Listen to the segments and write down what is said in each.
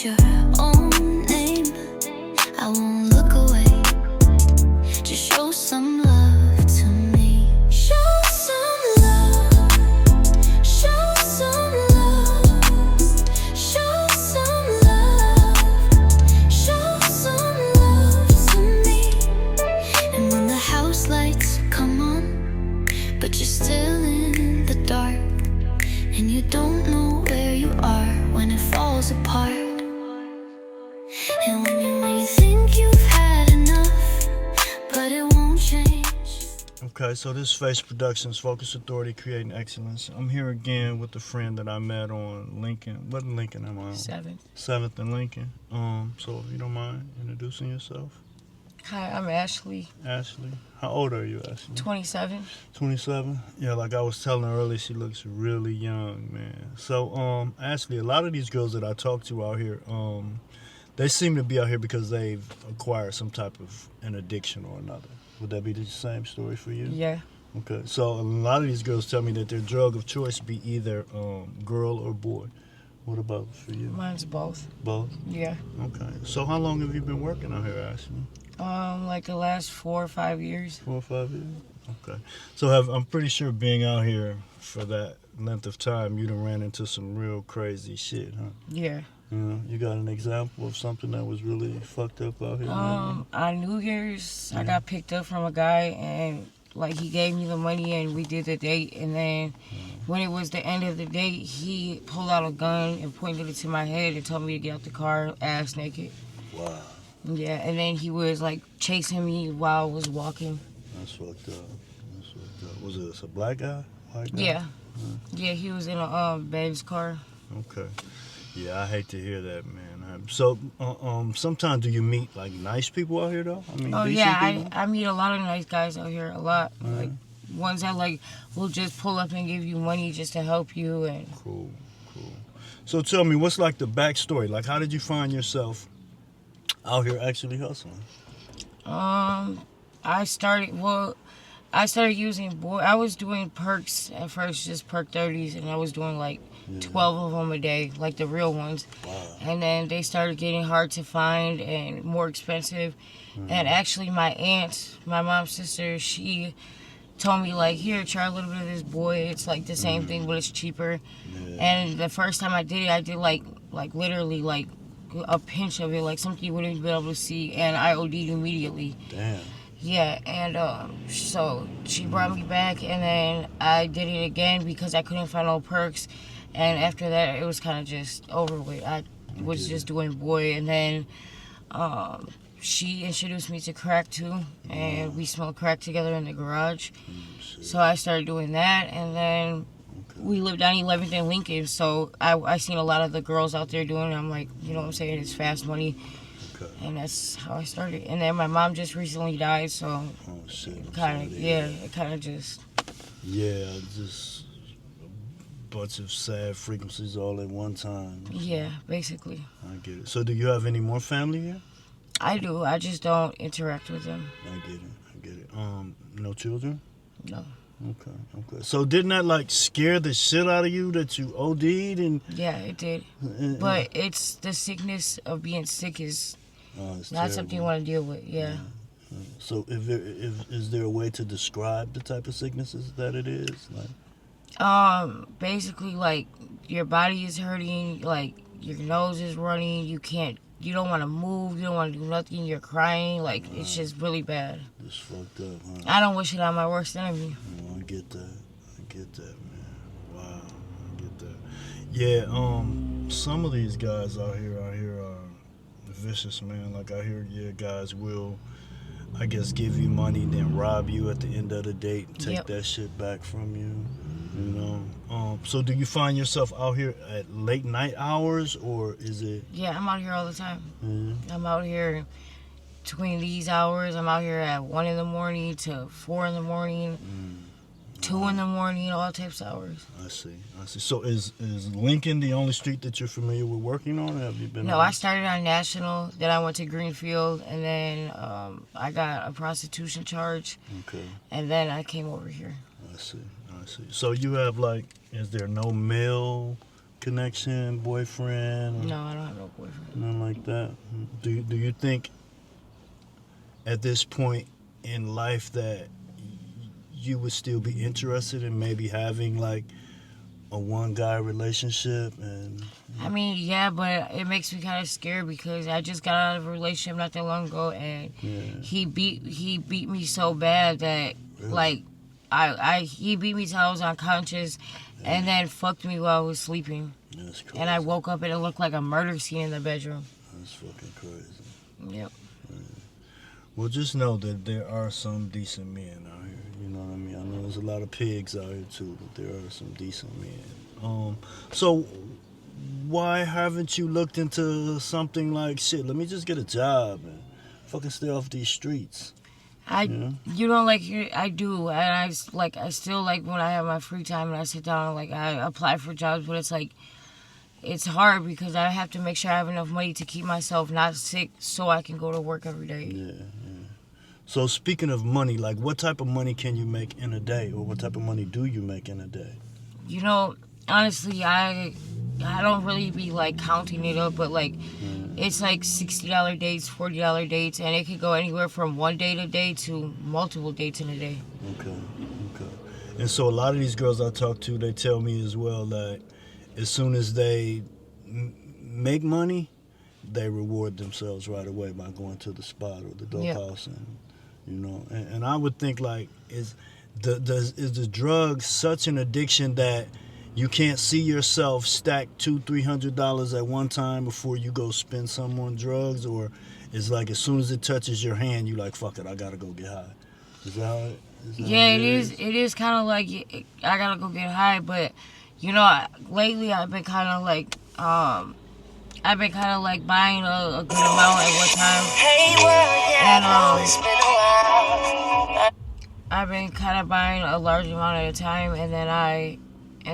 It's your own name. I won't look away. Just show some love to me. Show some love. Show some love. Show some love. Show some love to me. And when the house lights come on, but you're still in the dark, and you don't know where you are when it falls apart. And when you think you've had enough, but it won't change. Okay, so this is F.A.C.E Productions, Focus Authority, Creating Excellence. I'm here again with a friend that I met on Lincoln. What Lincoln am I on? 7th and Lincoln. So if you don't mind introducing yourself. Hi, I'm Ashley. Ashley. How old are you, Ashley? 27. 27? Yeah, like I was telling her earlier, she looks really young, man. So, Ashley, a lot of these girls that I talk to out here, they seem to be out here because they've acquired some type of an addiction or another. Would that be the same story for you? Yeah. Okay, so a lot of these girls tell me that their drug of choice be either girl or boy. What about for you? Mine's both. Both? Yeah. Okay. So how long have you been working out here, Ashley? Like the last 4 or 5 years. 4 or 5 years? Okay. So I'm pretty sure being out here for that length of time, you done ran into some real crazy shit, huh? Yeah. You got an example of something that was really fucked up out here? On New Year's, I got picked up from a guy, and like he gave me the money and we did the date, and then when it was the end of the date, he pulled out a gun and pointed it to my head and told me to get out the car ass naked. Wow. Yeah, and then he was like chasing me while I was walking. That's fucked up. That's fucked up. Was it a black guy? White guy? Yeah. Yeah, he was in a Benz car. Okay. Yeah, I hate to hear that, man. So, sometimes do you meet like nice people out here though? I mean, I meet a lot of nice guys out here. A lot, like ones that like will just pull up and give you money just to help you. And cool. So tell me, what's like the backstory? Like, how did you find yourself out here actually hustling? I started using I was doing perks at first, just perk 30s, and I was doing like 12 of them a day, like the real ones. Wow. And then they started getting hard to find and more expensive. And actually my aunt, my mom's sister, she told me like, here, try a little bit of this boy. It's like the same thing, but it's cheaper. Yeah. And the first time I did it, I did like literally like a pinch of it, like something you wouldn't be able to see, and I OD'd immediately. Damn. Yeah, and so she brought me back, and then I did it again because I couldn't find no perks. And after that, it was kind of just over with. I was just doing boy, and then she introduced me to crack too, and we smoked crack together in the garage. So I started doing that, and then we lived on 11th and Lincoln, so I seen a lot of the girls out there doing it. I'm like, you know what I'm saying, it's fast money. Okay. And that's how I started. And then my mom just recently died, so it kind of just... Yeah, just a bunch of sad frequencies all at one time. So. Yeah, basically. I get it. So do you have any more family here? I do. I just don't interact with them. I get it. No children? No. Okay. So didn't that like scare the shit out of you that you OD'd and? Yeah, it did. But it's the sickness of being sick is not something you want to deal with. Yeah. So is there a way to describe the type of sicknesses that it is? Basically like your body is hurting, like your nose is running, you don't want to move, you don't want to do nothing, you're crying, like it's just really bad. It's fucked up, huh? I don't wish it on my worst enemy. Oh, I get that, man. Wow, I get that. Yeah, some of these guys out here are vicious, man. Like I hear, guys will, I guess, give you money, then rob you at the end of the date and take that shit back from you. You know, so do you find yourself out here at late night hours, or is it? Yeah, I'm out here all the time. I'm out here between these hours. I'm out here at 1 in the morning to 4 in the morning, 2 in the morning, all types of hours. I see. So is Lincoln the only street that you're familiar with working on? Or have you been? No, I started on National, then I went to Greenfield, and then I got a prostitution charge. Okay. And then I came over here. I see. So you have like, is there no male connection, boyfriend? Or No, I don't have no boyfriend. nothing like that. Do you think at this point in life that you would still be interested in maybe having like a one guy relationship? And I mean, yeah, but it makes me kind of scared because I just got out of a relationship not that long ago, and yeah, he beat me so bad that really? like he beat me till I was unconscious, and then fucked me while I was sleeping, That's crazy. and I woke up and it looked like a murder scene in the bedroom. That's fucking crazy. Yep. Well, just know that there are some decent men out here. You know what I mean? I know there's a lot of pigs out here too, but there are some decent men. So why haven't you looked into something like shit? Let me just get a job and fucking stay off these streets. I Yeah. you know like I do, and I still like when I have my free time and I sit down and like I apply for jobs, but it's like it's hard because I have to make sure I have enough money to keep myself not sick so I can go to work every day. Yeah. So speaking of money, like what type of money can you make in a day, or what type of money do you make in a day? You know, honestly, I don't really be like counting it up, but like it's like $60 dates, $40 dates, and it could go anywhere from one date a day to multiple dates in a day. Okay. And so a lot of these girls I talk to, they tell me as well that as soon as they make money, they reward themselves right away by going to the spot or the dope house, and you know. And I would think like is the drug such an addiction that you can't see yourself stack $200-$300 at one time before you go spend some on drugs, or it's like as soon as it touches your hand, you like fuck it, I gotta go get high. Is that how it? Yeah, it is. It is kind of like I gotta go get high, but you know, lately I've been kind of like buying a good amount at one time, and I've been kind of buying a large amount at a time, and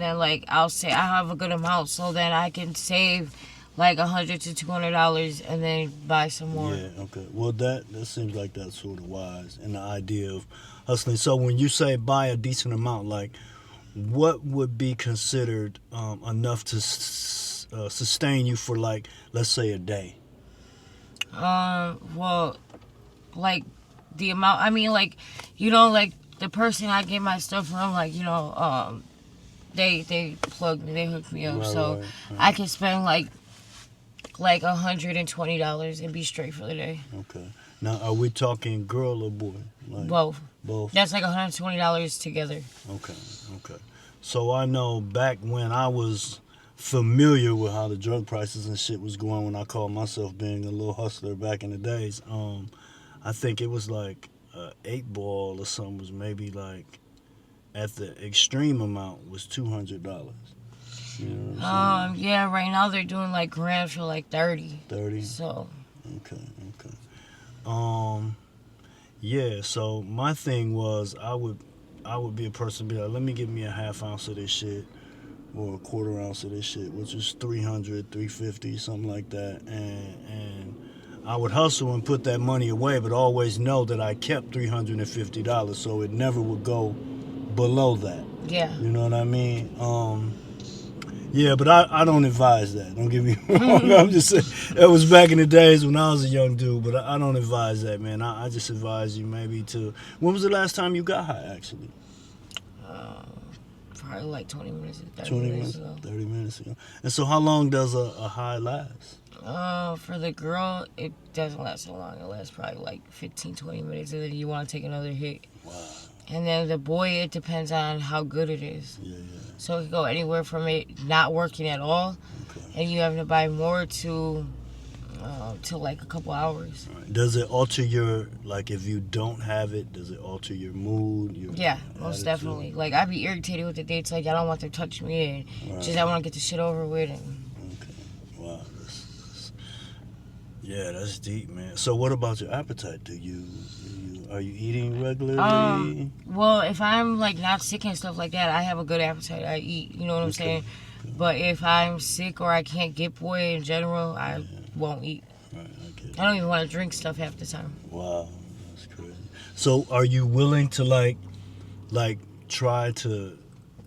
then like I'll say I have a good amount, so then I can save like $100 to $200 and then buy some more. Yeah, okay. Well, that seems like that's sort of wise, and the idea of hustling. So when you say buy a decent amount, like what would be considered enough to sustain you for like, let's say, a day? Well, like the amount. I mean, like you know, like the person I get my stuff from, like you know, they plugged me, they hooked me up, right. I can spend like $120 and be straight for the day. Okay. Now, are we talking girl or boy? Like, both. Both. That's like $120 together. Okay. So I know back when I was familiar with how the drug prices and shit was going, when I called myself being a little hustler back in the days, I think it was like 8 ball or something was maybe like at the extreme amount was $200. You know what I'm saying? Yeah, right now they're doing like grams for like 30. 30? So. Okay. Yeah, so my thing was I would be a person be like, let me get me a half ounce of this shit or a quarter ounce of this shit, which is $300, $350, something like that, and I would hustle and put that money away, but always know that I kept $350, so it never would go below that. Yeah. You know what I mean? Yeah, but I don't advise that. Don't get me wrong. I'm just saying, that was back in the days when I was a young dude, but I don't advise that, man. I just advise you maybe to... When was the last time you got high, actually? Probably like 20 minutes, 30 minutes ago. 30 minutes ago. And so how long does a high last? For the girl, it doesn't last so long. It lasts probably like 15, 20 minutes, and then you want to take another hit. Wow. And then the boy, it depends on how good it is. Yeah. So it can go anywhere from it not working at all, and you having to buy more to like a couple hours. Right. Does it alter your, like if you don't have it, does it alter your mood? Yeah, most definitely. Like I be irritated with the dates, like I don't want them to touch me, and just I want to get the shit over with. Okay, wow. Yeah, that's deep, man. So what about your appetite? Are you eating regularly? Well, if I'm like not sick and stuff like that, I have a good appetite. I eat, you know what I'm saying? But if I'm sick or I can't get boy in general, I won't eat. Right, I get it. I don't even want to drink stuff half the time. Wow, that's crazy. So are you willing to like try to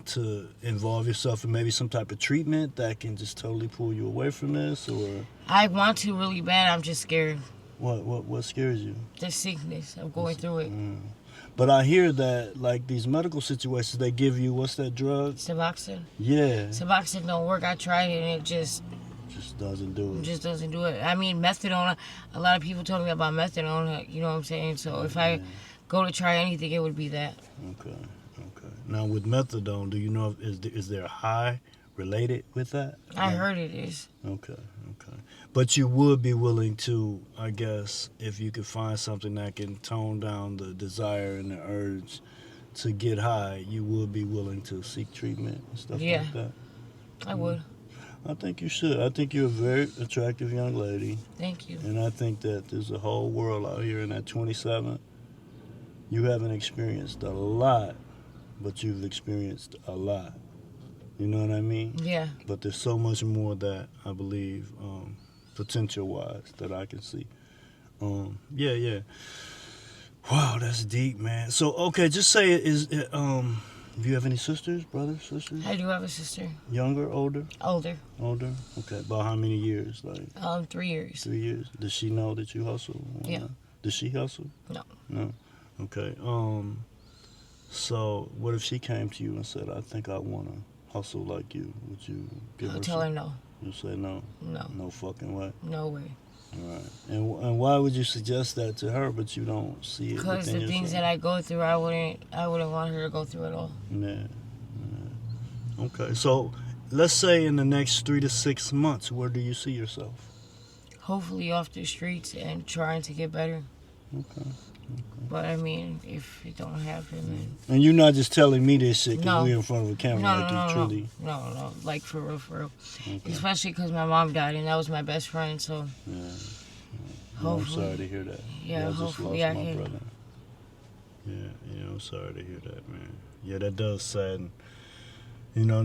to involve yourself in maybe some type of treatment that can just totally pull you away from this, or I want to really bad. I'm just scared. what scares you? The sickness of going through it. But I hear that like these medical situations, they give you, what's that drug? Suboxone. Yeah. Suboxone don't work. I tried it and it just doesn't do it. just doesn't do it. I mean, methadone. A lot of people told me about methadone. You know what I'm saying? So if I go to try anything, it would be that. Okay. Now with methadone, do you know is there a high related with that? I heard it is. Okay. But you would be willing to, I guess, if you could find something that can tone down the desire and the urge to get high, you would be willing to seek treatment and stuff like that? I would. I think you should. I think you're a very attractive young lady. Thank you. And I think that there's a whole world out here in that 27. You haven't experienced a lot, but you've experienced a lot. You know what I mean? Yeah. But there's so much more that I believe, potential-wise, that I can see. Yeah. Wow, that's deep, man. So, okay, just say do you have any sisters, brothers, sisters? I do have a sister. Younger, older? Older. Older? Okay, about how many years? 3 years. 3 years. Does she know that you hustle? Yeah. Does she hustle? No. Okay. So what if she came to you and said, I think I want to hustle like you? Would you give her I'll tell her no. You say no? No. No fucking way? No way. All right. And why would you suggest that to her, but you don't see it Because within the things yourself? that I go through, I wouldn't want her to go through at all. Yeah. Okay. So let's say in the next 3 to 6 months, where do you see yourself? Hopefully off the streets and trying to get better. Okay. But I mean, if it don't happen, then And you're not just telling me this shit because No. we're in front of a camera, like you truly. No, like for real. Okay. Especially because my mom died and that was my best friend, so Yeah. hopefully. I'm sorry to hear that. Yeah, I just hopefully lost I my can. brother. Yeah, I'm sorry to hear that, man. Yeah, that does sadden. You know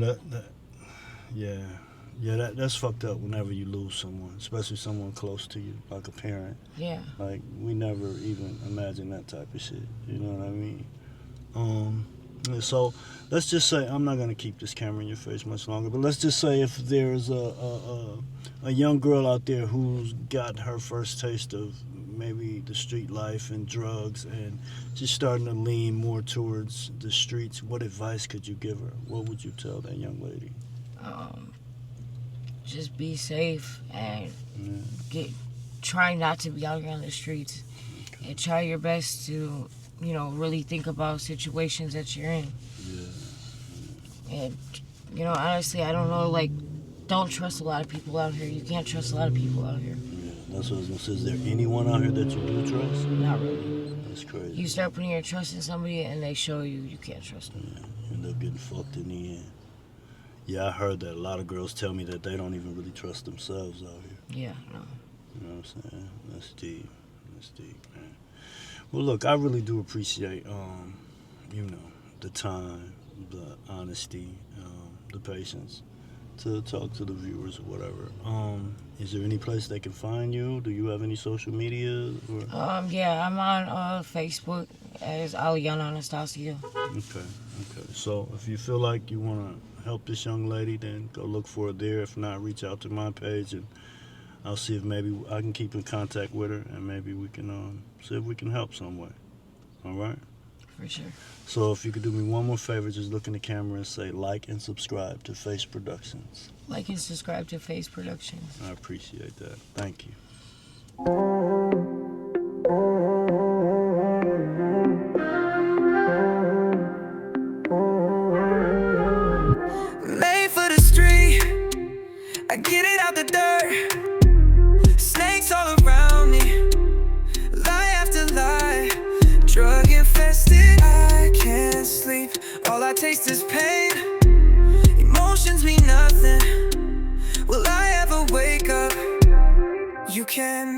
that's fucked up whenever you lose someone, especially someone close to you, like a parent. Yeah. Like we never even imagine that type of shit. You know what I mean? So let's just say, I'm not gonna keep this camera in your face much longer, but let's just say if there's a young girl out there who's got her first taste of maybe the street life and drugs, and she's starting to lean more towards the streets, what advice could you give her? What would you tell that young lady? Just be safe and try not to be out here on the streets, and try your best to, really think about situations that you're in. And, honestly, I don't know, don't trust a lot of people out here. You can't trust a lot of people out here. Yeah, that's what I was gonna say. Is there anyone out here that you do trust? Not really. That's crazy. You start putting your trust in somebody and they show you can't trust them. Yeah, you end up getting fucked in the end. Yeah, I heard that a lot of girls tell me that they don't even really trust themselves out here. Yeah, no. You know what I'm saying? That's deep, man. Well, look, I really do appreciate, the time, the honesty, the patience to talk to the viewers or whatever. Is there any place they can find you? Do you have any social media? Or? Yeah, I'm on Facebook as Aliana Anastasia. Okay. So if you feel like you want to help this young lady, then go look for her there. If not, reach out to my page, and I'll see if maybe I can keep in contact with her, and maybe we can see if we can help some way. All right? For sure. So if you could do me one more favor, just look in the camera and say like and subscribe to F.A.C.E Productions. Like and subscribe to F.A.C.E Productions. I appreciate that. Thank you. Made for the street, I get it out the dirt. Snakes all around me, lie after lie. Drug infested, I can't sleep. All I taste is pain. Emotions mean nothing. Will I ever wake up? You can